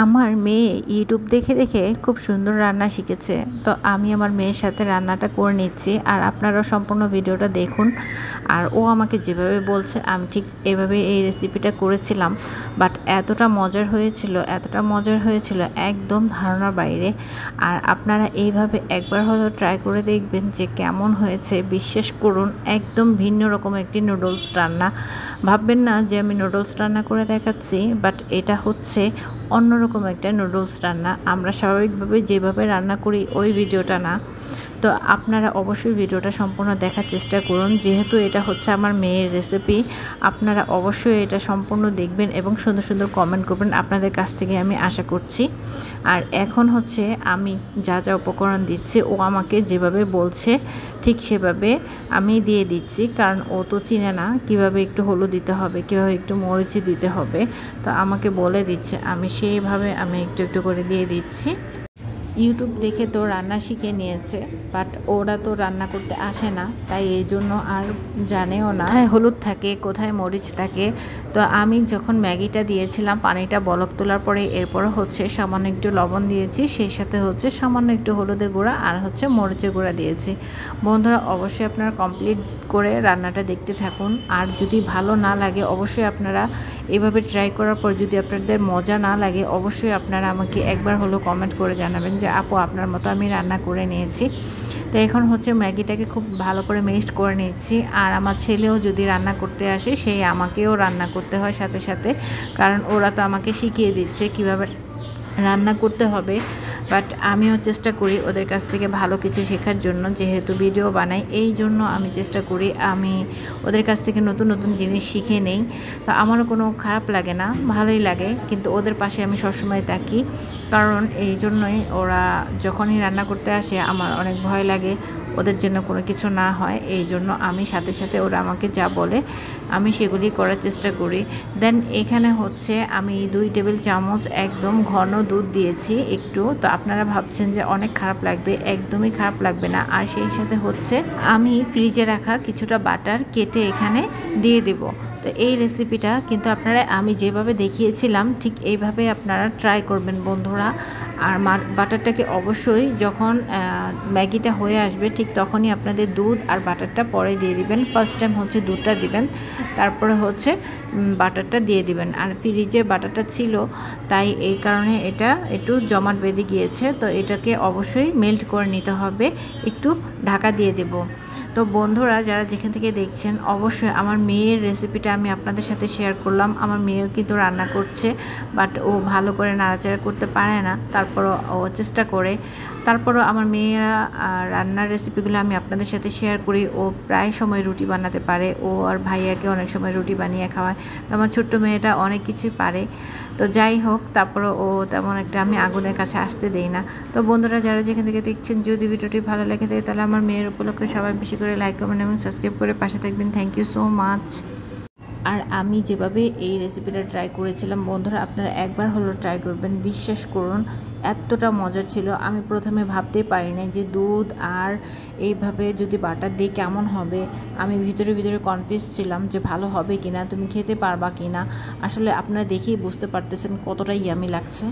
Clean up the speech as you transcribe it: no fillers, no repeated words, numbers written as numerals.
আমার মেয়ে ইউটিউব দেখে দেখে খুব সুন্দর রান্না শিখেছে। তো আমি আমার মেয়ের সাথে রান্নাটা করে নিচ্ছি, আর আপনারাও সম্পূর্ণ ভিডিওটা দেখুন। আর ও আমাকে যেভাবে বলছে আমি ঠিক এভাবে এই রেসিপিটা করেছিলাম, বাট এতটা মজার হয়েছিল একদম ধারণার বাইরে। আর আপনারা এইভাবে একবার হলেও ট্রাই করে দেখবেন যে কেমন হয়েছে। বিশ্বাস করুন, একদম ভিন্ন রকম একটি নুডলস রান্না। ভাববেন না যে আমি নুডলস রান্না করে দেখাচ্ছি, বাট এটা হচ্ছে অন্যরকম একটা নুডলস রান্না। আমরা স্বাভাবিকভাবে যেভাবে রান্না করি ওই ভিডিওটা না। তো আপনারা অবশ্যই ভিডিওটা সম্পূর্ণ দেখার চেষ্টা করুন। যেহেতু এটা হচ্ছে আমার মেয়ের রেসিপি, আপনারা অবশ্যই এটা সম্পূর্ণ দেখবেন এবং সুন্দর সুন্দর কমেন্ট করবেন, আপনাদের কাছ থেকে আমি আশা করছি। আর এখন হচ্ছে আমি যা যা উপকরণ দিচ্ছি ও আমাকে যেভাবে বলছে ঠিক সেভাবে আমি দিয়ে দিচ্ছি, কারণ ও তো চিনে না কীভাবে একটু হলুদ দিতে হবে, কীভাবে একটু মরিচ দিতে হবে। তো আমাকে বলে দিচ্ছে, আমি সেইভাবে একটু একটু করে দিয়ে দিচ্ছি। ইউটিউব দেখে তো রান্না শিখে নিয়েছে, বাট ওরা তো রান্না করতে আসে না, তাই এই জন্য আর জানেও না কোথায় হলুদ থাকে কোথায় মরিচ থাকে। তো আমি যখন ম্যাগিটা দিয়েছিলাম, পানিটা বলক তোলার পরে এরপরে হচ্ছে সামান্য একটু লবণ দিয়েছি, সেই সাথে হচ্ছে সামান্য একটু হলুদের গুঁড়া আর হচ্ছে মরিচের গুঁড়া দিয়েছি। বন্ধুরা, অবশ্যই আপনারা কমপ্লিট করে রান্নাটা দেখতে থাকুন। আর যদি ভালো না লাগে অবশ্যই আপনারা এভাবে ট্রাই করার পর যদি আপনাদের মজা না লাগে অবশ্যই আপনারা আমাকে একবার হলো কমেন্ট করে জানাবেন যে আপু আপনার মতো আমি রান্না করে নিয়েছি। তো এখন হচ্ছে ম্যাগিটাকে খুব ভালো করে মিক্সড করে নিচ্ছি। আর আমার ছেলেও যদি রান্না করতে আসে সেই আমাকেও রান্না করতে হয় সাথে সাথে, কারণ ওরা তো আমাকে শিখিয়ে দিচ্ছে কিভাবে রান্না করতে হবে। বাট আমিও চেষ্টা করি ওদের কাছ থেকে ভালো কিছু শেখার জন্য, যেহেতু ভিডিও বানাই এই জন্য আমি চেষ্টা করি আমি ওদের কাছ থেকে নতুন নতুন জিনিস শিখে নেই। তো আমারও কোনো খারাপ লাগে না, ভালোই লাগে, কিন্তু ওদের পাশে আমি সবসময় থাকি, কারণ এই জন্যই ওরা যখনই রান্না করতে আসে আমার অনেক ভয় লাগে ওদের জন্য কোনো কিছু না হয়। এই জন্য আমি সাথে সাথে ওরা আমাকে যা বলে আমি সেগুলি করার চেষ্টা করি। দেন এখানে হচ্ছে আমি 2 টেবিল চামচ একদম ঘন দুধ দিয়েছি একটু। তো আপনারা ভাবছেন যে অনেক খারাপ লাগবে, একদমই খারাপ লাগবে না। আর সেই সাথে হচ্ছে আমি ফ্রিজে রাখা কিছুটা বাটার কেটে এখানে দিয়ে দেব। তো এই রেসিপিটা কিন্তু আপনারা আমি যেভাবে দেখিয়েছিলাম ঠিক এইভাবে আপনারা ট্রাই করবেন বন্ধুরা। আর বাটারটাকে অবশ্যই যখন ম্যাগিটা হয়ে আসবে ঠিক তখনই আপনাদের দুধ আর বাটারটা পরে দিয়ে দিবেন। ফার্স্ট টাইম হচ্ছে দুধটা দিবেন, তারপরে হচ্ছে বাটারটা দিয়ে দিবেন। আর ফ্রিজে বাটারটা ছিল তাই এই কারণে এটা একটু জমাট বেঁধে গিয়েছে। তো এটাকে অবশ্যই মেল্ট করে নিতে হবে, একটু ঢাকা দিয়ে দেব। তো বন্ধুরা, যারা যেখান থেকে দেখছেন অবশ্যই আমার মেয়ের রেসিপিটা আমি আপনাদের সাথে শেয়ার করলাম। আমার মেয়েও কিন্তু রান্না করছে, বাট ও ভালো করে নাড়াচাড়া করতে পারে না, তারপরও ও চেষ্টা করে। তারপরও আমার মেয়েরা রান্নার রেসিপিগুলো আমি আপনাদের সাথে শেয়ার করি। ও প্রায় সময় রুটি বানাতে পারে, ও আর ভাইয়াকে অনেক সময় রুটি বানিয়ে খাওয়ায়। তো আমার ছোট্ট মেয়েটা অনেক কিছুই পারে। তো যাই হোক, তারপরে ও তেমন একটা আমি আগুনের কাছে আসতে দেই না। তো বন্ধুরা, যারা যেখান থেকে দেখছেন যদি ভিডিওটি ভালো লেগে থাকে তাহলে আমার মেয়ের উপলক্ষে সবাই বেশি করে লাইক কমেন্ট এবং সাবস্ক্রাইব করে পাশে থাকবেন। Thank you so much. আর আমি যেভাবে এই রেসিপিটা ট্রাই করেছিলাম বন্ধুরা, আপনারা একবার হলো ট্রাই করবেন। বিশ্বাস করুন এতটা মজার ছিল, আমি প্রথমে ভাবতেই পারিনি যে দুধ আর এইভাবে যদি বাটার দিই কেমন হবে। আমি ভিতরে ভিতরে কনফিউজ ছিলাম যে ভালো হবে কিনা, তুমি খেতে পারবা কিনা। আসলে আপনারা দেখেই বুঝতে পারতেছেন কতটা ইয়ামি লাগছে।